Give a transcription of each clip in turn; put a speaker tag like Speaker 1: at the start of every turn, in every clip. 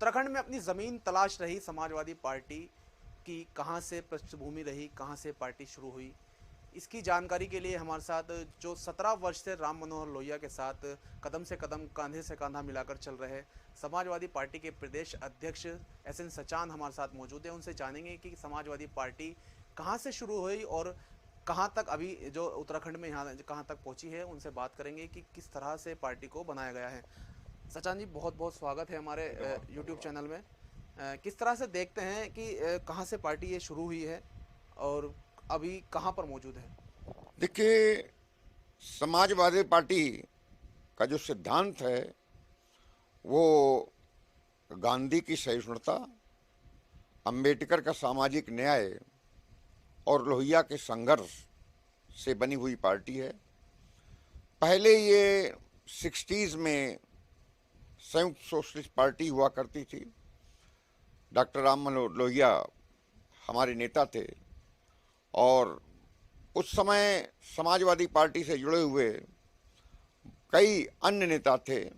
Speaker 1: उत्तराखंड में अपनी ज़मीन तलाश रही समाजवादी पार्टी की कहां से पृष्ठभूमि रही, कहां से पार्टी शुरू हुई, इसकी जानकारी के लिए हमारे साथ जो 17 वर्ष से राम मनोहर लोहिया के साथ कदम से कदम, कांधे से कांधा मिलाकर चल रहे समाजवादी पार्टी के प्रदेश अध्यक्ष एस एन सचान हमारे साथ मौजूद हैं। उनसे जानेंगे कि समाजवादी पार्टी कहां से शुरू हुई और कहां तक अभी जो उत्तराखंड में यहाँ कहां तक पहुंची है। उनसे बात करेंगे कि किस तरह से पार्टी को बनाया गया है। सचान जी, बहुत बहुत स्वागत है हमारे यूट्यूब चैनल में। किस तरह से देखते हैं कि कहां से पार्टी ये शुरू हुई है और अभी कहां पर मौजूद है?
Speaker 2: देखिए, समाजवादी पार्टी का जो सिद्धांत है वो गांधी की सहिष्णुता, अंबेडकर का सामाजिक न्याय और लोहिया के संघर्ष से बनी हुई पार्टी है। पहले ये 60s में संयुक्त सोशलिस्ट पार्टी हुआ करती थी। डॉक्टर राम मनोहर लोहिया हमारे नेता थे और उस समय समाजवादी पार्टी से जुड़े हुए कई अन्य नेता थे।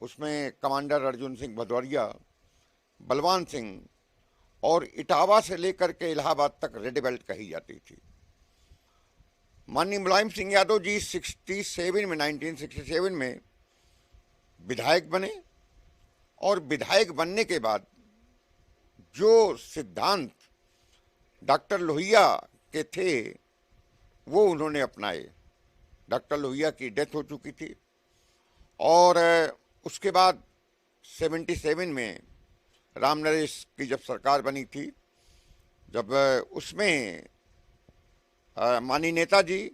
Speaker 2: उसमें कमांडर अर्जुन सिंह भदौरिया, बलवान सिंह और इटावा से लेकर के इलाहाबाद तक रेड बेल्ट कही जाती थी। माननीय मुलायम सिंह यादव जी 1967 में विधायक बने और विधायक बनने के बाद जो सिद्धांत डॉक्टर लोहिया के थे वो उन्होंने अपनाए। डॉक्टर लोहिया की डेथ हो चुकी थी और उसके बाद 77 में राम नरेश की जब सरकार बनी थी, जब उसमें माननीय नेताजी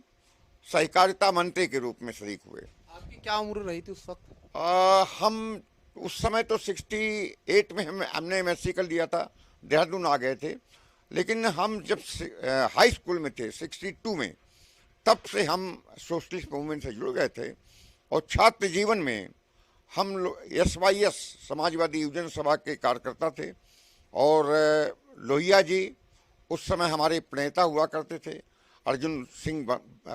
Speaker 2: सहकारिता मंत्री के रूप में शरीक हुए।
Speaker 1: आपकी क्या उम्र रही थी उस वक्त?
Speaker 2: हम उस समय तो 68 में हमने MSc कर लिया था, देहरादून आ गए थे। लेकिन हम जब हाई स्कूल में थे 62 में, तब से हम सोशलिस्ट मूवमेंट से जुड़ गए थे और छात्र जीवन में हम SYS समाजवादी युवजन सभा के कार्यकर्ता थे और लोहिया जी उस समय हमारे प्रणेता हुआ करते थे। अर्जुन सिंह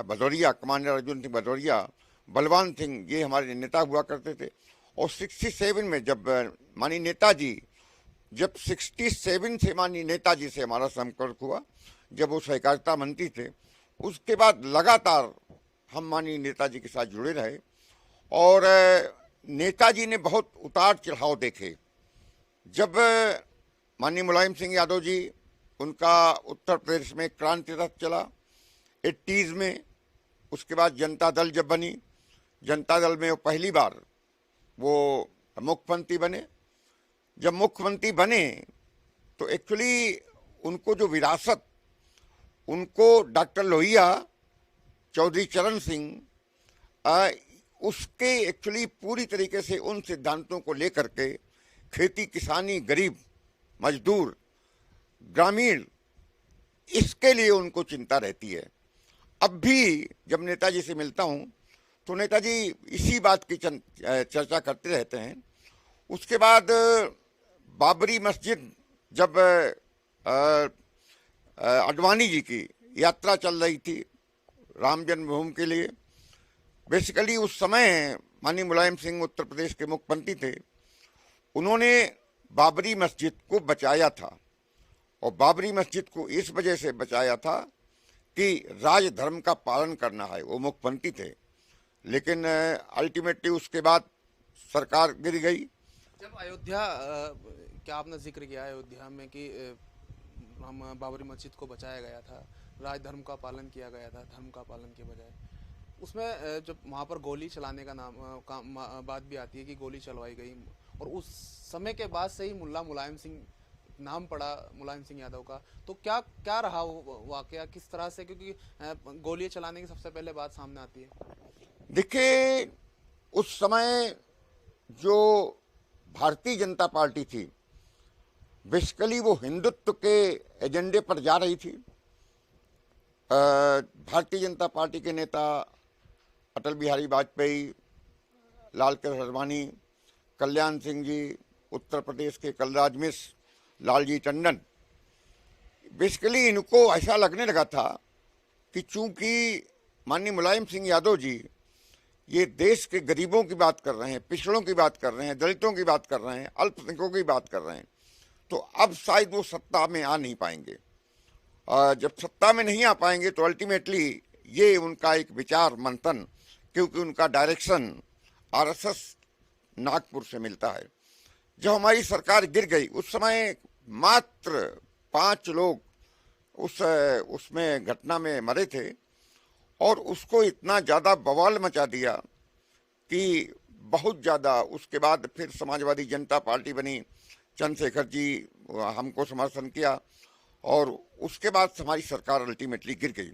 Speaker 2: भदौरिया, कमांडर अर्जुन सिंह भदौरिया, बलवान सिंह, ये हमारे नेता हुआ करते थे। और 67 में जब माननीय नेताजी, जब 67 से माननीय नेताजी से हमारा संपर्क हुआ, जब वो सहकारिता मंत्री थे, उसके बाद लगातार हम माननीय नेताजी के साथ जुड़े रहे और नेताजी ने बहुत उतार चढ़ाव देखे। जब माननीय मुलायम सिंह यादव जी, उनका उत्तर प्रदेश में क्रांति रथ चला 80s में, उसके बाद जनता दल जब बनी, जनता दल में वो पहली बार वो मुख्यमंत्री बने। जब मुख्यमंत्री बने तो एक्चुअली उनको जो विरासत, उनको डॉक्टर लोहिया, चौधरी चरण सिंह, उसके एक्चुअली पूरी तरीके से उन सिद्धांतों को लेकर के खेती किसानी, गरीब मजदूर, ग्रामीण, इसके लिए उनको चिंता रहती है। अब भी जब नेताजी से मिलता हूँ तो नेताजी इसी बात की चर्चा करते रहते हैं। उसके बाद बाबरी मस्जिद, जब अडवाणी जी की यात्रा चल रही थी राम जन्मभूमि के लिए, बेसिकली उस समय माननीय मुलायम सिंह उत्तर प्रदेश के मुख्यमंत्री थे। उन्होंने बाबरी मस्जिद को बचाया था और बाबरी मस्जिद को इस वजह से बचाया था कि राजधर्म का पालन करना है। वो मुख्यमंत्री थे, लेकिन अल्टीमेटली उसके बाद सरकार गिर गई।
Speaker 1: जब अयोध्या, क्या आपने जिक्र किया अयोध्या में कि हम बाबरी मस्जिद को बचाया गया था, राजधर्म का पालन किया गया था धर्म का पालन के बजाय, उसमें जब वहाँ पर गोली चलाने का बात भी आती है कि गोली चलवाई गई और उस समय के बाद से ही मुलायम सिंह नाम पड़ा, मुलायम सिंह यादव का। तो क्या क्या रहा वो वाकया, किस तरह से, क्योंकि गोली चलाने की सबसे पहले बात सामने आती है।
Speaker 2: देखिए, उस समय जो भारतीय जनता पार्टी थी, बेसिकली वो हिंदुत्व के एजेंडे पर जा रही थी। भारतीय जनता पार्टी के नेता अटल बिहारी वाजपेयी, लाल कृष्ण आडवाणी, कल्याण सिंह जी, उत्तर प्रदेश के कलराज मिश्र, लालजी टंडन, बेसिकली इनको ऐसा लगने लगा था कि चूंकि माननीय मुलायम सिंह यादव जी ये देश के गरीबों की बात कर रहे हैं, पिछड़ों की बात कर रहे हैं, दलितों की बात कर रहे हैं, अल्पसंख्यकों की बात कर रहे हैं, तो अब शायद वो सत्ता में आ नहीं पाएंगे। जब सत्ता में नहीं आ पाएंगे तो अल्टीमेटली ये उनका एक विचार मंथन, क्योंकि उनका डायरेक्शन आरएसएस नागपुर से मिलता है। जब हमारी सरकार गिर गई उस समय मात्र 5 लोग उसमें घटना में मरे थे, और उसको इतना ज़्यादा बवाल मचा दिया कि बहुत ज़्यादा। उसके बाद फिर समाजवादी जनता पार्टी बनी, चंद्रशेखर जी हमको समर्थन किया, और उसके बाद हमारी सरकार अल्टीमेटली गिर गई।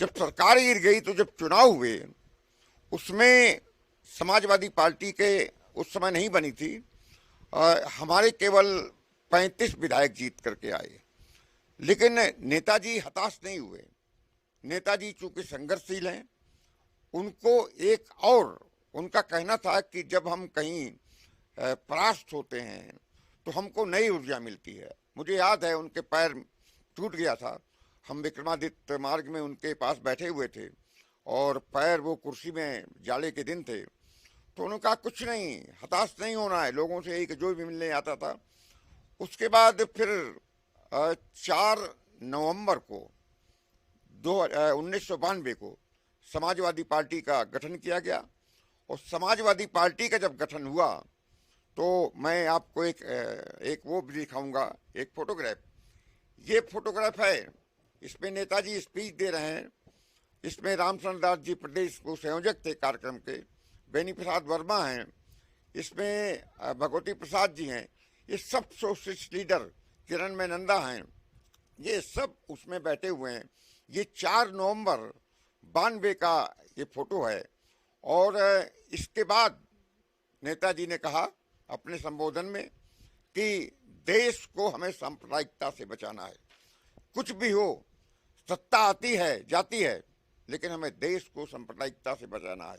Speaker 2: जब सरकार गिर गई तो जब चुनाव हुए उसमें समाजवादी पार्टी के उस समय नहीं बनी थी, हमारे केवल 35 विधायक जीत करके आए। लेकिन नेताजी हताश नहीं हुए। नेताजी चूंकि संघर्षशील हैं, उनको एक और उनका कहना था कि जब हम कहीं परास्त होते हैं तो हमको नई ऊर्जा मिलती है। मुझे याद है उनके पैर टूट गया था, हम विक्रमादित्य मार्ग में उनके पास बैठे हुए थे और पैर वो कुर्सी में जाले के दिन थे, तो उन्होंने कहा कुछ नहीं, हताश नहीं होना है, लोगों से एक जो भी मिलने आता था। उसके बाद फिर 4 नवंबर को 1992 को समाजवादी पार्टी का गठन किया गया, और समाजवादी पार्टी का जब गठन हुआ तो मैं आपको एक वो भी दिखाऊंगा, एक फोटोग्राफ। ये फोटोग्राफ है, इसमें नेताजी स्पीच दे रहे हैं। इसमें रामचंद्र दास जी प्रदेश को संयोजक थे कार्यक्रम के, बेनी प्रसाद वर्मा हैं, इसमें भगवती प्रसाद जी हैं, ये सब सोशलिस्ट लीडर, किरण मेनंदा हैं, ये सब उसमें बैठे हुए हैं। ये 4 नवंबर 92 का ये फोटो है। और इसके बाद नेताजी ने कहा अपने संबोधन में कि देश को हमें सांप्रदायिकता से बचाना है। कुछ भी हो, सत्ता आती है जाती है, लेकिन हमें देश को सांप्रदायिकता से बचाना है,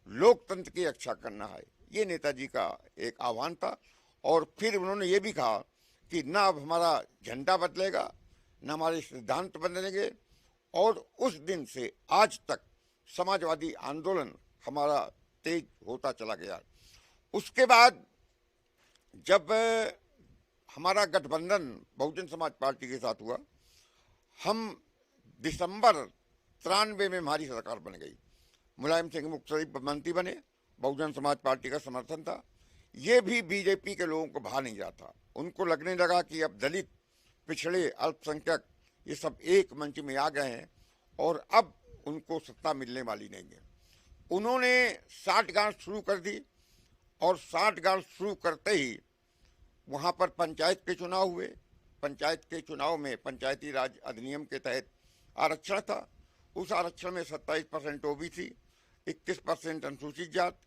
Speaker 2: लोकतंत्र की रक्षा करना है। ये नेताजी का एक आह्वान था। और फिर उन्होंने ये भी कहा कि ना अब हमारा झंडा बदलेगा, ना हमारे सिद्धांत बदलेंगे, और उस दिन से आज तक समाजवादी आंदोलन हमारा तेज होता चला गया। उसके बाद जब हमारा गठबंधन बहुजन समाज पार्टी के साथ हुआ, हम दिसंबर 93 में हमारी सरकार बन गई। मुलायम सिंह मुख्यमंत्री मंत्री बने, बहुजन समाज पार्टी का समर्थन था। ये भी बीजेपी के लोगों को भा नहीं जाता, उनको लगने लगा कि अब दलित, पिछड़े, अल्पसंख्यक ये सब एक मंच में आ गए हैं और अब उनको सत्ता मिलने वाली नहीं है। उन्होंने साठगांठ शुरू कर दी, और साठगांठ शुरू करते ही वहाँ पर पंचायत के चुनाव हुए। पंचायत के चुनाव में पंचायती राज अधिनियम के तहत आरक्षण था। उस आरक्षण में 27% ओबीसी, 21% अनुसूचित जात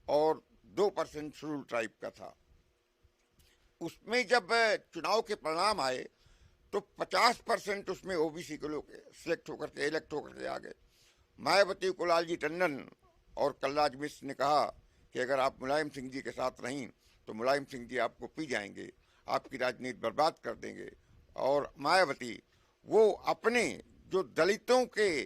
Speaker 2: और 2% शेड्यूल ट्राइब का था। उसमें जब चुनाव के परिणाम आए तो 50% उसमें ओबीसी के लोग सिलेक्ट होकर के, इलेक्ट होकर के आ गए। मायावती को लालजी टंडन और कलराज मिश्र ने कहा कि अगर आप मुलायम सिंह जी के साथ रहीं तो मुलायम सिंह जी आपको पी जाएंगे, आपकी राजनीति बर्बाद कर देंगे। और मायावती वो अपने जो दलितों के,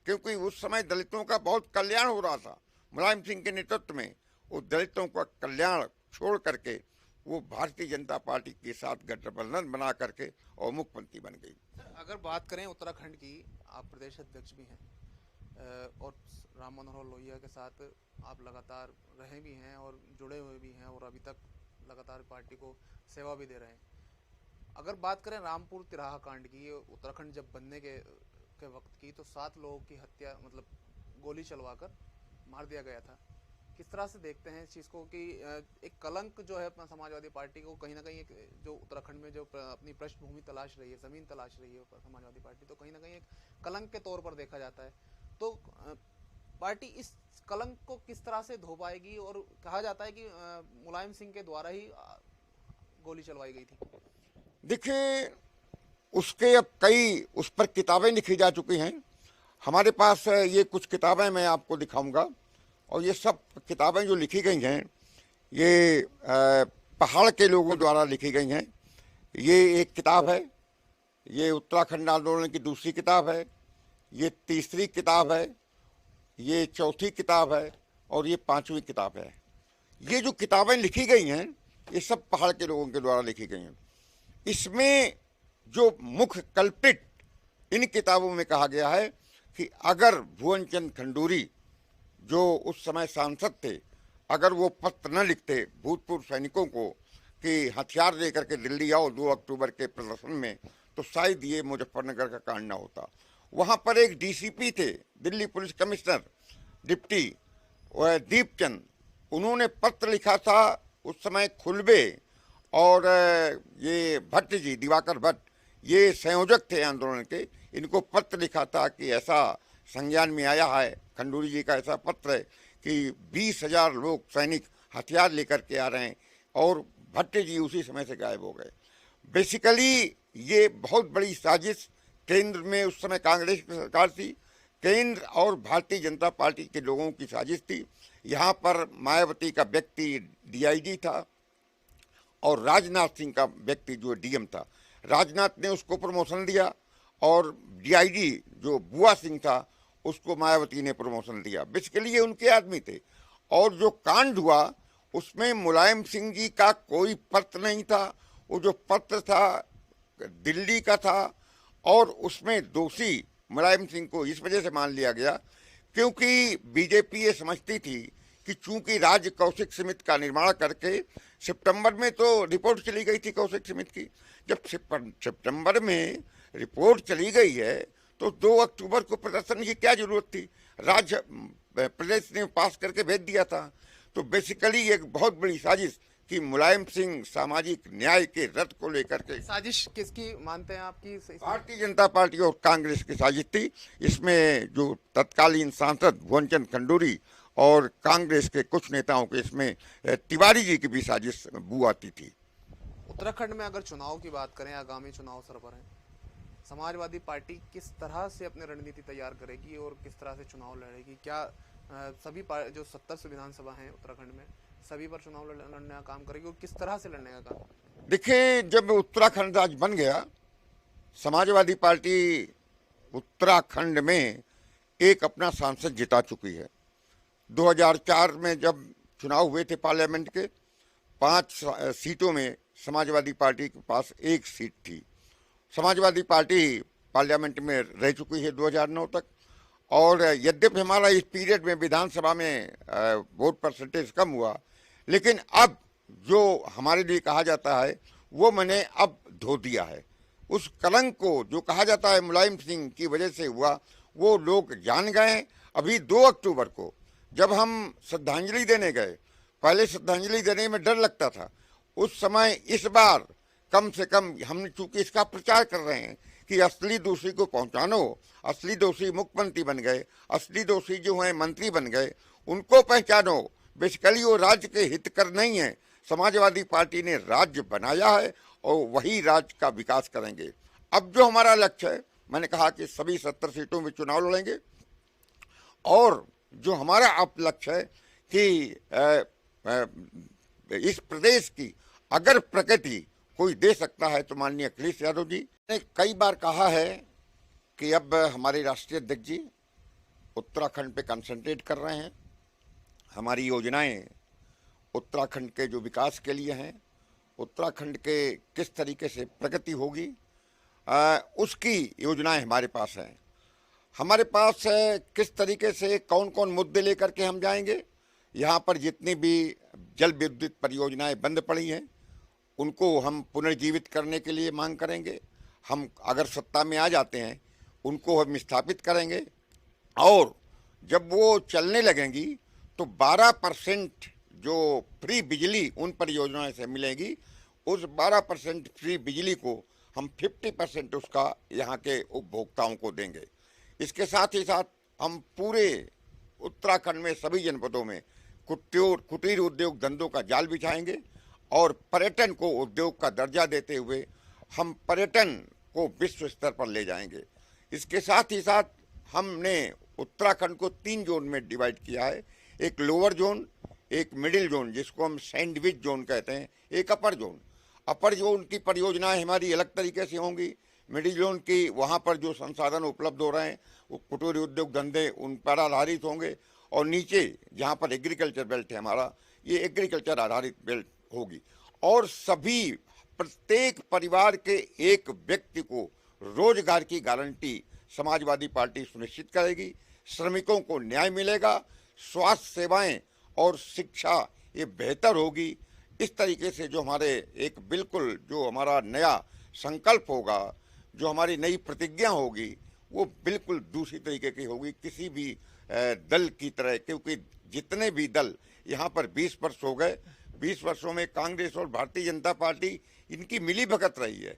Speaker 2: क्योंकि उस समय दलितों का बहुत कल्याण हो रहा था मुलायम सिंह के नेतृत्व में, वो दलितों का कल्याण छोड़ करके वो भारतीय जनता पार्टी के साथ गठबंधन बना करके और मुख्यमंत्री बन गई।
Speaker 1: अगर बात करें उत्तराखंड की, आप प्रदेश अध्यक्ष भी हैं और राम मनोहर लोहिया के साथ आप लगातार रहे भी हैं और जुड़े हुए भी हैं, और अभी तक लगातार पार्टी को सेवा भी दे रहे हैं। अगर बात करें रामपुर तिराहा कांड की, उत्तराखंड जब बनने के वक्त की, तो 7 लोगों की हत्या, मतलब गोली चलवाकर मार दिया गया था। किस तरह से देखते हैं इस चीज़ को कि एक कलंक जो है समाजवादी पार्टी को कहीं ना कहीं, जो उत्तराखंड में जो अपनी पृष्ठभूमि तलाश रही है, ज़मीन तलाश रही है समाजवादी पार्टी, तो कहीं ना कहीं एक कलंक के तौर पर देखा जाता है। तो पार्टी इस कलंक को किस तरह से धो पाएगी? और कहा जाता है कि मुलायम सिंह के द्वारा ही गोली चलवाई गई थी।
Speaker 2: देखिए, उसके अब कई उस पर किताबें लिखी जा चुकी हैं। हमारे पास ये कुछ किताबें मैं आपको दिखाऊंगा, और ये सब किताबें जो लिखी गई हैं ये पहाड़ के लोगों द्वारा लिखी गई हैं। ये एक किताब है, ये उत्तराखंड आंदोलन की दूसरी किताब है, ये तीसरी किताब है, ये चौथी किताब है, और ये 5वीं किताब है। ये जो किताबें लिखी गई हैं ये सब पहाड़ के लोगों के द्वारा लिखी गई हैं। इसमें जो मुख्य कल्पित इन किताबों में कहा गया है कि अगर भुवन चंद खंडूरी जो उस समय सांसद थे, अगर वो पत्र न लिखते भूतपूर्व सैनिकों को कि हथियार लेकर के दिल्ली आओ 2 अक्टूबर के प्रदर्शन में, तो शायद ये मुजफ्फरनगर का कांड न होता। वहाँ पर एक डीसीपी थे, Delhi police commissioner deputy Deepchand, उन्होंने पत्र लिखा था उस समय खुलबे और ये भट्ट जी, दिवाकर भट्ट, ये संयोजक थे आंदोलन के, इनको पत्र लिखा था कि ऐसा संज्ञान में आया है, खंडूरी जी का ऐसा पत्र है कि 20,000 लोग सैनिक हथियार लेकर के आ रहे हैं, और भट्ट जी उसी समय से गायब हो गए। बेसिकली ये बहुत बड़ी साजिश केंद्र में उस समय कांग्रेस की सरकार थी, केंद्र और भारतीय जनता पार्टी के लोगों की साजिश थी। यहाँ पर मायावती का व्यक्ति डीआईजी था और राजनाथ सिंह का व्यक्ति जो डीएम था। राजनाथ ने उसको प्रमोशन दिया और डीआईजी जो बुआ सिंह था उसको मायावती ने प्रमोशन दिया। बेसिकली ये उनके आदमी थे। और जो कांड हुआ उसमें मुलायम सिंह जी का कोई पत्र नहीं था। वो जो पत्र था दिल्ली का था और उसमें दोषी मुलायम सिंह को इस वजह से मान लिया गया क्योंकि बीजेपी ये समझती थी कि चूंकि राज्य कौशिक समिति का निर्माण करके सितंबर में तो रिपोर्ट चली गई थी कौशिक समिति की, जब सितंबर में रिपोर्ट चली गई है तो 2 अक्टूबर को प्रदर्शन की क्या जरूरत थी, राज्य प्रदेश ने पास करके भेज दिया था। तो बेसिकली एक बहुत बड़ी साजिश कि मुलायम सिंह सामाजिक न्याय के रथ को लेकर के,
Speaker 1: साजिश किसकी मानते हैं आपकी?
Speaker 2: भारतीय जनता पार्टी और कांग्रेस की साजिश थी। इसमें जो तत्कालीन सांसद भुवन चंद खंडूरी और कांग्रेस के कुछ नेताओं के, इसमें तिवारी जी की भी साजिश बू आती थी।
Speaker 1: उत्तराखंड में अगर चुनाव की बात करें, आगामी चुनाव सर पर हैं, समाजवादी पार्टी किस तरह से अपनी रणनीति तैयार करेगी और किस तरह से चुनाव लड़ेगी? क्या सभी जो 70 विधानसभा हैं उत्तराखंड में, सभी पर चुनाव लड़ने का काम करेगी और किस तरह से लड़ने का काम?
Speaker 2: देखिए, जब उत्तराखंड राज्य बन गया, समाजवादी पार्टी उत्तराखंड में एक अपना सांसद जिता चुकी है। 2004 में जब चुनाव हुए थे पार्लियामेंट के, 5 सीटों में समाजवादी पार्टी के पास 1 सीट थी। समाजवादी पार्टी पार्लियामेंट में रह चुकी है 2009 तक। और यद्यपि हमारा इस पीरियड में विधानसभा में वोट परसेंटेज कम हुआ, लेकिन अब जो हमारे लिए कहा जाता है वो मैंने अब धो दिया है। उस कलंक को जो कहा जाता है मुलायम सिंह की वजह से हुआ, वो लोग जान गए। अभी 2 अक्टूबर को जब हम श्रद्धांजलि देने गए, पहले श्रद्धांजलि देने में डर लगता था, उस समय इस बार कम से कम हमने चूंकि इसका प्रचार कर रहे हैं कि असली दोषी को पहचानो, असली दोषी मुख्यमंत्री बन गए, असली दोषी जो हैं मंत्री बन गए, उनको पहचानो। बेसिकली वो राज्य के हितकर नहीं है। समाजवादी पार्टी ने राज्य बनाया है और वही राज्य का विकास करेंगे। अब जो हमारा लक्ष्य है, मैंने कहा कि सभी 70 सीटों में चुनाव लड़ेंगे। और जो हमारा अब लक्ष्य है कि इस प्रदेश की अगर प्रगति कोई दे सकता है तो माननीय अखिलेश यादव जी ने कई बार कहा है कि अब हमारे राष्ट्रीय अध्यक्ष जी उत्तराखंड पे कंसंट्रेट कर रहे हैं। हमारी योजनाएं उत्तराखंड के जो विकास के लिए हैं, उत्तराखंड के किस तरीके से प्रगति होगी, उसकी योजनाएं हमारे पास हैं। हमारे पास किस तरीके से कौन कौन मुद्दे लेकर के हम जाएंगे। यहाँ पर जितनी भी जल विद्युत परियोजनाएं बंद पड़ी हैं उनको हम पुनर्जीवित करने के लिए मांग करेंगे। हम अगर सत्ता में आ जाते हैं उनको हम स्थापित करेंगे और जब वो चलने लगेंगी तो 12% जो फ्री बिजली उन परियोजनाओं से मिलेगी, उस 12% फ्री बिजली को हम 50% उसका यहाँ के उपभोक्ताओं को देंगे। इसके साथ ही साथ हम पूरे उत्तराखंड में सभी जनपदों में कुटीर उद्योग धंधों का जाल बिछाएंगे और पर्यटन को उद्योग का दर्जा देते हुए हम पर्यटन को विश्व स्तर पर ले जाएंगे। इसके साथ ही साथ हमने उत्तराखंड को 3 जोन में डिवाइड किया है। एक लोअर जोन, एक मिडिल जोन जिसको हम सैंडविच जोन कहते हैं, एक अपर जोन। अपर जोन की परियोजनाएं हमारी अलग तरीके से होंगी। मिडिल जोन की वहाँ पर जो संसाधन उपलब्ध हो रहे हैं वो कुटीर उद्योग धंधे उन पर आधारित होंगे और नीचे जहाँ पर एग्रीकल्चर बेल्ट है हमारा, ये एग्रीकल्चर आधारित बेल्ट होगी। और सभी प्रत्येक परिवार के एक व्यक्ति को रोजगार की गारंटी समाजवादी पार्टी सुनिश्चित करेगी। श्रमिकों को न्याय मिलेगा, स्वास्थ्य सेवाएं और शिक्षा ये बेहतर होगी। इस तरीके से जो हमारे एक बिल्कुल जो हमारा नया संकल्प होगा, जो हमारी नई प्रतिज्ञा होगी, वो बिल्कुल दूसरी तरीके की होगी किसी भी दल की तरह। क्योंकि जितने भी दल यहाँ पर 20 वर्ष हो गए, 20 वर्षों में कांग्रेस और भारतीय जनता पार्टी इनकी मिली भगत रही है।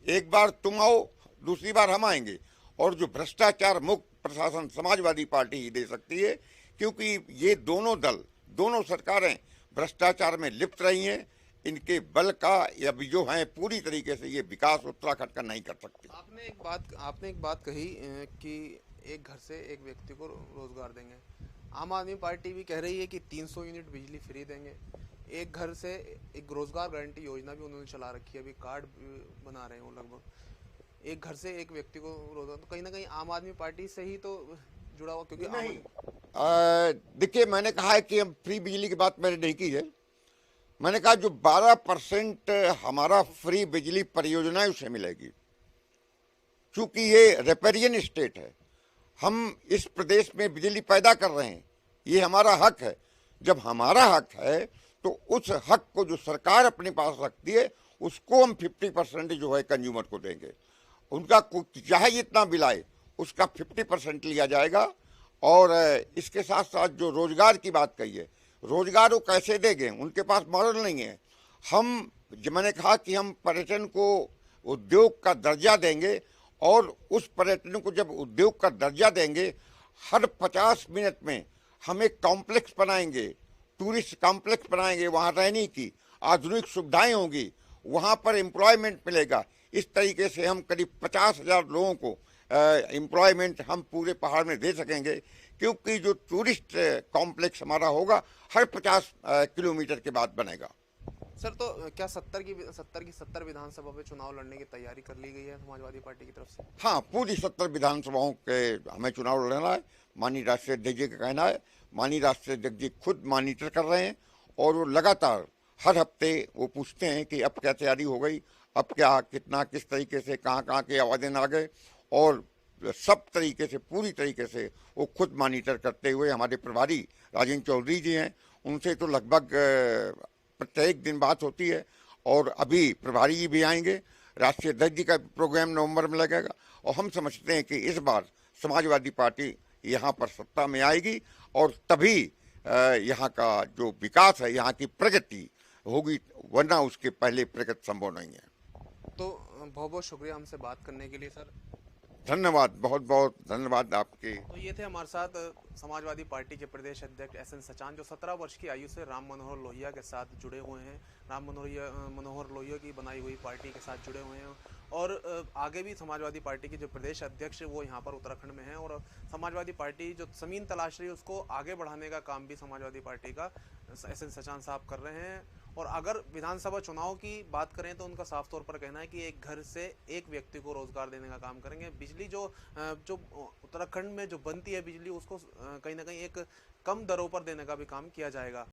Speaker 2: एक बार तुम आओ, दूसरी बार हम आएंगे, और जो भ्रष्टाचार मुक्त प्रशासन समाजवादी पार्टी ही दे सकती है। क्योंकि ये दोनों दल, दोनों सरकारें भ्रष्टाचार में लिप्त रही हैं। इनके बल का अभी जो है पूरी तरीके से ये विकास उत्तराखंड का नहीं कर सकती।
Speaker 1: आपने एक बात कही कि एक घर से एक व्यक्ति को रोजगार देंगे। आम आदमी पार्टी भी कह रही है कि 300 यूनिट बिजली फ्री देंगे। एक घर से एक रोजगार गारंटी योजना भी उन्होंने चला रखी है, अभी कार्ड बना रहे हैं वो लगभग। एक घर से एक व्यक्ति को रोजगार, तो कहीं ना कहीं आम आदमी पार्टी से ही तो जुड़ा हुआ। क्योंकि
Speaker 2: देखिए, मैंने कहा है कि हम फ्री बिजली की बात मैंने नहीं की है। मैंने कहा जो 12% हमारा फ्री बिजली परियोजनाएं उसे मिलेगी। क्योंकि ये रेपेरियन स्टेट है, हम इस प्रदेश में बिजली पैदा कर रहे हैं, ये हमारा हक है। जब हमारा हक है तो उस हक को जो सरकार अपने पास रखती है उसको हम 50% जो है कंज्यूमर को देंगे। उनका चाहे जितना बिल आए उसका 50% लिया जाएगा। और इसके साथ साथ जो रोजगार की बात कही है, रोजगार वो कैसे देंगे, उनके पास मॉडल नहीं है। मैंने कहा कि हम पर्यटन को उद्योग का दर्जा देंगे, और उस पर्यटन को जब उद्योग का दर्जा देंगे, हर 50 मिनट में हम एक कॉम्प्लेक्स बनाएंगे, टूरिस्ट कॉम्प्लेक्स बनाएंगे, वहाँ रहने की आधुनिक सुविधाएं होंगी, वहाँ पर एम्प्लॉयमेंट मिलेगा। इस तरीके से हम करीब 50,000 लोगों को एम्प्लॉयमेंट हम पूरे पहाड़ में दे सकेंगे। क्योंकि जो टूरिस्ट कॉम्प्लेक्स हमारा होगा हर 50 किलोमीटर के बाद बनेगा।
Speaker 1: सर, तो क्या 70 विधानसभा पे चुनाव लड़ने की तैयारी कर ली गई है समाजवादी पार्टी की तरफ से?
Speaker 2: हाँ, पूरी 70 विधानसभाओं के हमें चुनाव लड़ना है। माननीय राष्ट्रीय अध्यक्ष जी का कहना है, माननीय राष्ट्रीय अध्यक्ष जी खुद मॉनिटर कर रहे हैं, और वो लगातार हर हफ्ते वो पूछते हैं कि अब क्या तैयारी हो गई, अब क्या, कितना, किस तरीके से, कहाँ के आवेदन आ गए, और सब तरीके से पूरी तरीके से वो खुद मॉनिटर करते हुए हमारे प्रभारी राजेंद्र चौधरी जी हैं, उनसे तो लगभग प्रत्येक दिन बात होती है। और अभी प्रभारी जी भी आएंगे, राष्ट्रीय अध्यक्ष जी का प्रोग्राम नवंबर में लगेगा, और हम समझते हैं कि इस बार समाजवादी पार्टी यहाँ पर सत्ता में आएगी, और तभी यहाँ का जो विकास है, यहाँ की प्रगति होगी, वरना उसके पहले प्रगति संभव नहीं है।
Speaker 1: तो बहुत बहुत शुक्रिया हमसे बात करने के लिए सर।
Speaker 2: धन्यवाद, बहुत बहुत धन्यवाद आपके।
Speaker 1: तो ये थे हमारे साथ समाजवादी पार्टी के प्रदेश अध्यक्ष एसएन सचान, जो 17 वर्ष की आयु से राम मनोहर लोहिया के साथ जुड़े हुए हैं। राम मनोहर लोहिया की बनाई हुई पार्टी के साथ जुड़े हुए हैं, और आगे भी समाजवादी पार्टी के जो प्रदेश अध्यक्ष वो यहाँ पर उत्तराखंड में हैं, और समाजवादी पार्टी जो ज़मीन तलाश रही है उसको आगे बढ़ाने का काम भी समाजवादी पार्टी का एसएन सचान साहब कर रहे हैं। और अगर विधानसभा चुनाव की बात करें तो उनका साफ तौर पर कहना है कि एक घर से एक व्यक्ति को रोजगार देने का काम करेंगे। बिजली जो उत्तराखंड में जो बनती है बिजली, उसको कहीं ना कहीं एक कम दरों पर देने का भी काम किया जाएगा।